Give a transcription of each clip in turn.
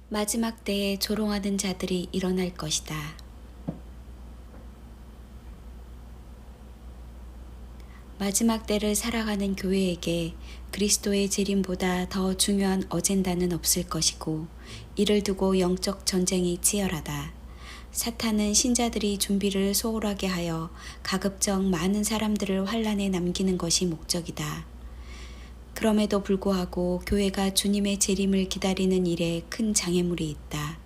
마지막 때에 조롱하는 자들이 일어날 것이다. 마지막 때를 살아가는 교회에게 그리스도의 재림보다 더 중요한 어젠다는 없을 것이고, 이를 두고 영적 전쟁이 치열하다. 사탄은 신자들이 준비를 소홀하게 하여 가급적 많은 사람들을 환란에 남기는 것이 목적이다. 그럼에도 불구하고 교회가 주님의 재림을 기다리는 일에 큰 장애물이 있다.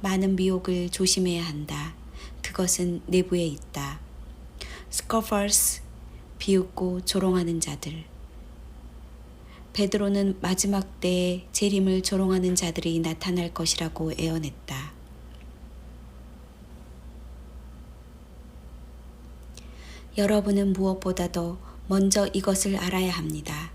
많은 미혹을 조심해야 한다. 그것은 내부에 있다. 스코퍼스, 비웃고 조롱하는 자들. 베드로는 마지막 때에 재림을 조롱하는 자들이 나타날 것이라고 예언했다. 여러분은 무엇보다도 먼저 이것을 알아야 합니다.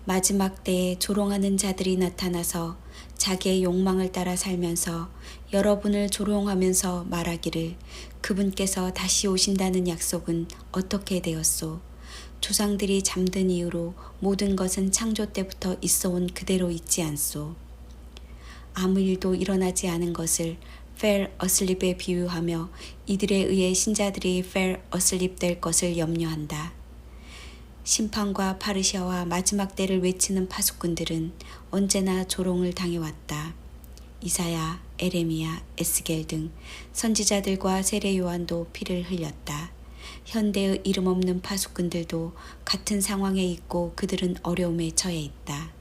마지막 때에 조롱하는 자들이 나타나서 자기의 욕망을 따라 살면서 여러분을 조롱하면서 말하기를 그분께서 다시 오신다는 약속은 어떻게 되었소? 조상들이 잠든 이후로 모든 것은 창조 때부터 있어온 그대로 있지 않소? 아무 일도 일어나지 않은 것을 fell asleep에 비유하며 이들에 의해 신자들이 fell asleep 될 것을 염려한다. 심판과 파르시아와 마지막 때를 외치는 파수꾼들은 언제나 조롱을 당해왔다. 이사야, 에레미야, 에스겔 등 선지자들과 세례 요한도 피를 흘렸다. 현대의 이름 없는 파수꾼들도 같은 상황에 있고 그들은 어려움에 처해 있다.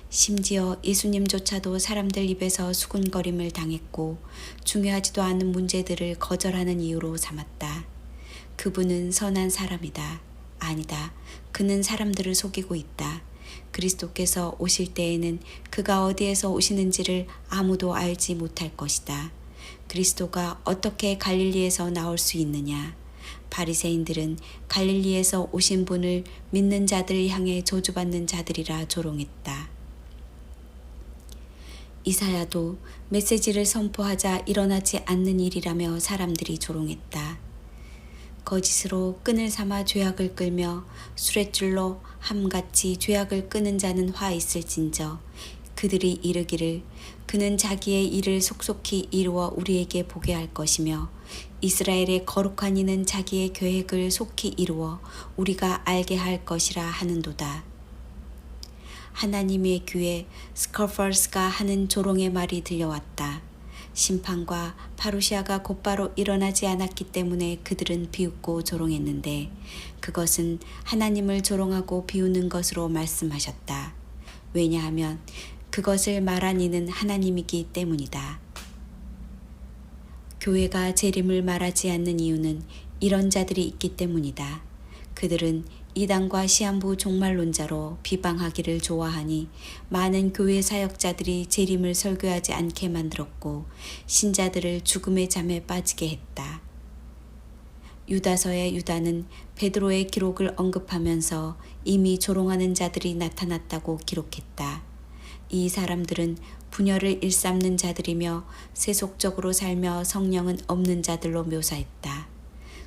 심지어 예수님조차도 사람들 입에서 수군거림을 당했고 중요하지도 않은 문제들을 거절하는 이유로 삼았다. 그분은 선한 사람이다. 아니다. 그는 사람들을 속이고 있다. 그리스도께서 오실 때에는 그가 어디에서 오시는지를 아무도 알지 못할 것이다. 그리스도가 어떻게 갈릴리에서 나올 수 있느냐? 바리새인들은 갈릴리에서 오신 분을 믿는 자들을 향해 저주받는 자들이라 조롱했다. 이사야도 메시지를 선포하자 일어나지 않는 일이라며 사람들이 조롱했다. 거짓으로 끈을 삼아 죄악을 끌며 수레줄로 함같이 죄악을 끄는 자는 화 있을진저 그들이 이르기를 그는 자기의 일을 속속히 이루어 우리에게 보게 할 것이며 이스라엘의 거룩한 이는 자기의 계획을 속히 이루어 우리가 알게 할 것이라 하는도다. 하나님의 귀에 스코퍼스가 하는 조롱의 말이 들려왔다. 심판과 파루시아가 곧바로 일어나지 않았기 때문에 그들은 비웃고 조롱했는데 그것은 하나님을 조롱하고 비웃는 것으로 말씀하셨다. 왜냐하면 그것을 말한 이는 하나님이기 때문이다. 교회가 재림을 말하지 않는 이유는 이런 자들이 있기 때문이다. 그들은 이단과 시한부 종말론자로 비방하기를 좋아하니 많은 교회 사역자들이 재림을 설교하지 않게 만들었고 신자들을 죽음의 잠에 빠지게 했다. 유다서의 유다는 베드로의 기록을 언급하면서 이미 조롱하는 자들이 나타났다고 기록했다. 이 사람들은 분열을 일삼는 자들이며 세속적으로 살며 성령은 없는 자들로 묘사했다.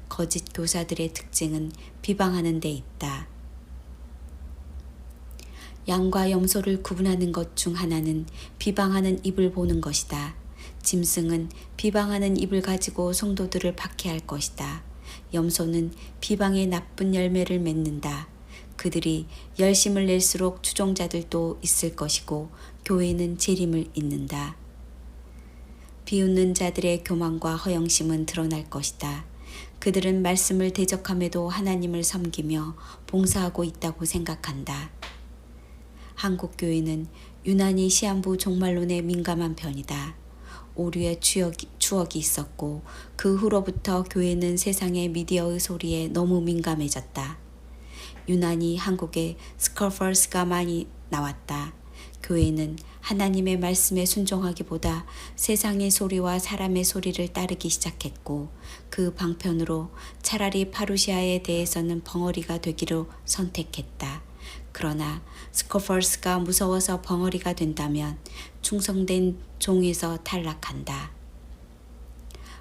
거짓 교사들의 특징은 비방하는 데 있다. 양과 염소를 구분하는 것 중 하나는 비방하는 입을 보는 것이다. 짐승은 비방하는 입을 가지고 성도들을 박해할 것이다. 염소는 비방의 나쁜 열매를 맺는다. 그들이 열심을 낼수록 추종자들도 있을 것이고 교회는 재림을 잇는다. 비웃는 자들의 교만과 허영심은 드러날 것이다. 그들은 말씀을 대적함에도 하나님을 섬기며 봉사하고 있다고 생각한다. 한국 교회는 유난히 시한부 종말론에 민감한 편이다. 오류의 추억이 있었고 그 후로부터 교회는 세상의 미디어의 소리에 너무 민감해졌다. 유난히 한국에 스코퍼스가 많이 나왔다. 교회는 하나님의 말씀에 순종하기보다 세상의 소리와 사람의 소리를 따르기 시작했고 그 방편으로 차라리 파루시아에 대해서는 벙어리가 되기로 선택했다. 그러나 스코퍼스가 무서워서 벙어리가 된다면 충성된 종에서 탈락한다.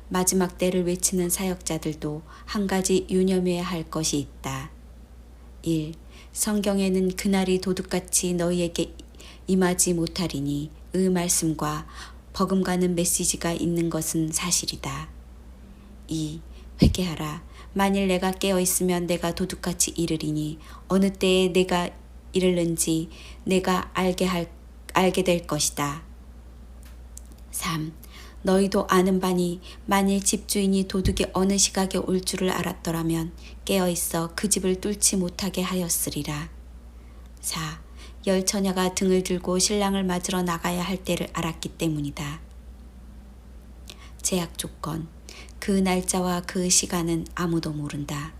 마지막 때를 외치는 사역자들도 한 가지 유념해야 할 것이 있다. 1. 성경에는 그날이 도둑같이 너희에게 임하지 못하리니 의 말씀과 버금가는 메시지가 있는 것은 사실이다. 2. 회개하라. 만일 내가 깨어 있으면 내가 도둑같이 이르리니 어느 때에 내가 이르는지 내가 알게 될 것이다. 3. 너희도 아는 바니 만일 집주인이 도둑이 어느 시각에 올 줄을 알았더라면 깨어 있어 그 집을 뚫지 못하게 하였으리라. 4. 열처녀가 등을 들고 신랑을 맞으러 나가야 할 때를 알았기 때문이다. 제약 조건. 그 날짜와 그 시간은 아무도 모른다.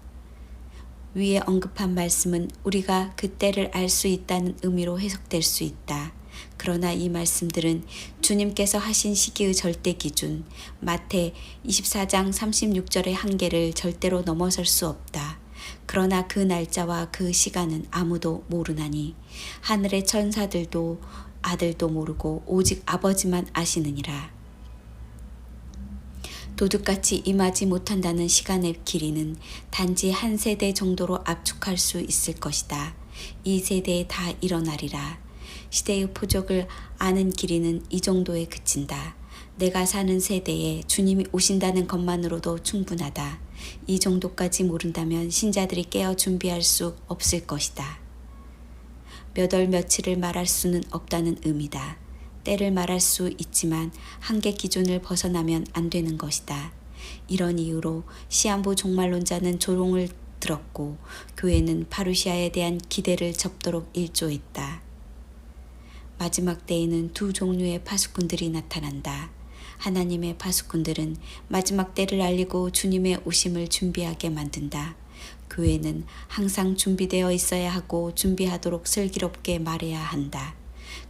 위에 언급한 말씀은 우리가 그때를 알 수 있다는 의미로 해석될 수 있다. 그러나 이 말씀들은 주님께서 하신 시기의 절대 기준, 마태 24장 36절의 한계를 절대로 넘어설 수 없다. 그러나 그 날짜와 그 시간은 아무도 모르나니 하늘의 천사들도 아들도 모르고 오직 아버지만 아시느니라. 도둑같이 임하지 못한다는 시간의 길이는 단지 한 세대 정도로 압축할 수 있을 것이다. 이 세대에 다 일어나리라. 시대의 표적을 아는 길이는 이 정도에 그친다. 내가 사는 세대에 주님이 오신다는 것만으로도 충분하다. 이 정도까지 모른다면 신자들이 깨어 준비할 수 없을 것이다. 몇 월 며칠을 말할 수는 없다는 의미다. 때를 말할 수 있지만 한계 기준을 벗어나면 안 되는 것이다. 이런 이유로 시한부 종말론자는 조롱을 들었고 교회는 파루시아에 대한 기대를 접도록 일조했다. 마지막 때에는 두 종류의 파수꾼들이 나타난다. 하나님의 파수꾼들은 마지막 때를 알리고 주님의 오심을 준비하게 만든다. 교회는 항상 준비되어 있어야 하고 준비하도록 슬기롭게 말해야 한다.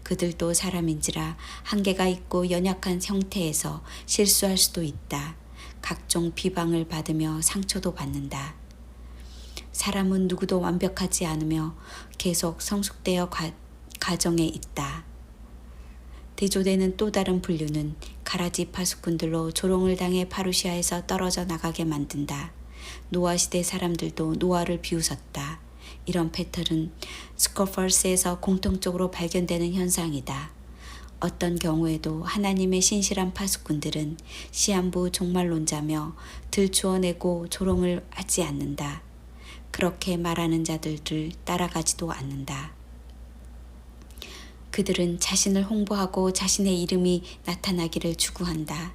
그들도 사람인지라 한계가 있고 연약한 형태에서 실수할 수도 있다. 각종 비방을 받으며 상처도 받는다. 사람은 누구도 완벽하지 않으며 계속 성숙되어 가정에 있다. 대조되는 또 다른 분류는 가라지 파수꾼들로 조롱을 당해 파루시아에서 떨어져 나가게 만든다. 노아 시대 사람들도 노아를 비웃었다. 이런 패턴은 스코펄스에서 공통적으로 발견되는 현상이다. 어떤 경우에도 하나님의 신실한 파수꾼들은 시한부 종말론자며 들추어내고 조롱을 하지 않는다. 그렇게 말하는 자들을 따라가지도 않는다. 그들은 자신을 홍보하고 자신의 이름이 나타나기를 추구한다.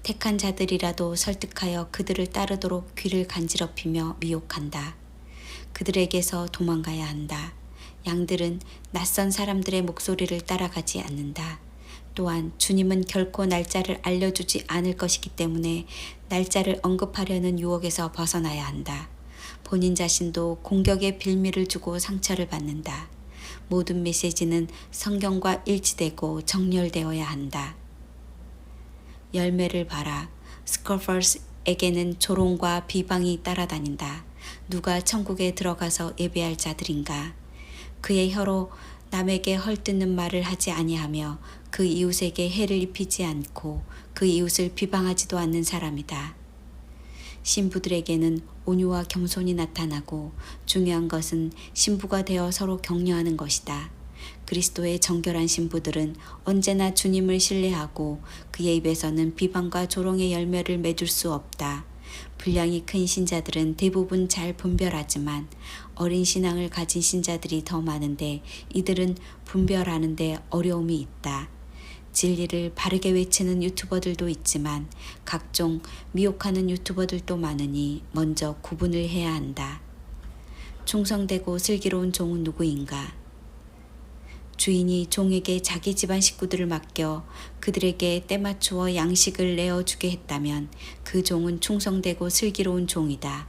택한 자들이라도 설득하여 그들을 따르도록 귀를 간지럽히며 미혹한다. 그들에게서 도망가야 한다. 양들은 낯선 사람들의 목소리를 따라가지 않는다. 또한 주님은 결코 날짜를 알려주지 않을 것이기 때문에 날짜를 언급하려는 유혹에서 벗어나야 한다. 본인 자신도 공격의 빌미를 주고 상처를 받는다. 모든 메시지는 성경과 일치되고 정렬되어야 한다. 열매를 봐라. 스코펄스에게는 조롱과 비방이 따라다닌다. 누가 천국에 들어가서 예배할 자들인가? 그의 혀로 남에게 헐뜯는 말을 하지 아니하며 그 이웃에게 해를 입히지 않고 그 이웃을 비방하지도 않는 사람이다. 신부들에게는 온유와 겸손이 나타나고 중요한 것은 신부가 되어 서로 격려하는 것이다. 그리스도의 정결한 신부들은 언제나 주님을 신뢰하고 그의 입에서는 비방과 조롱의 열매를 맺을 수 없다. 분량이 큰 신자들은 대부분 잘 분별하지만 어린 신앙을 가진 신자들이 더 많은데 이들은 분별하는 데 어려움이 있다. 진리를 바르게 외치는 유튜버들도 있지만 각종 미혹하는 유튜버들도 많으니 먼저 구분을 해야 한다. 충성되고 슬기로운 종은 누구인가? 주인이 종에게 자기 집안 식구들을 맡겨 그들에게 때맞추어 양식을 내어주게 했다면 그 종은 충성되고 슬기로운 종이다.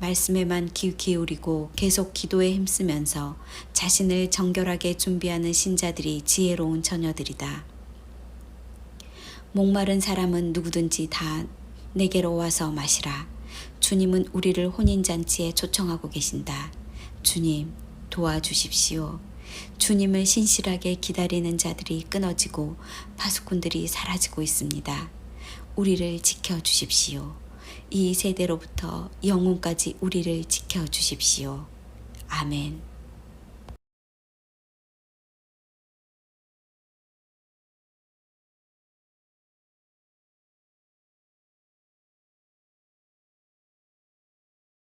말씀에만 귀 기울이고 계속 기도에 힘쓰면서 자신을 정결하게 준비하는 신자들이 지혜로운 처녀들이다. 목마른 사람은 누구든지 다 내게로 와서 마시라. 주님은 우리를 혼인잔치에 초청하고 계신다. 주님, 도와주십시오. 주님을 신실하게 기다리는 자들이 끊어지고 파수꾼들이 사라지고 있습니다. 우리를 지켜주십시오. 이 세대로부터 영혼까지 우리를 지켜주십시오. 아멘.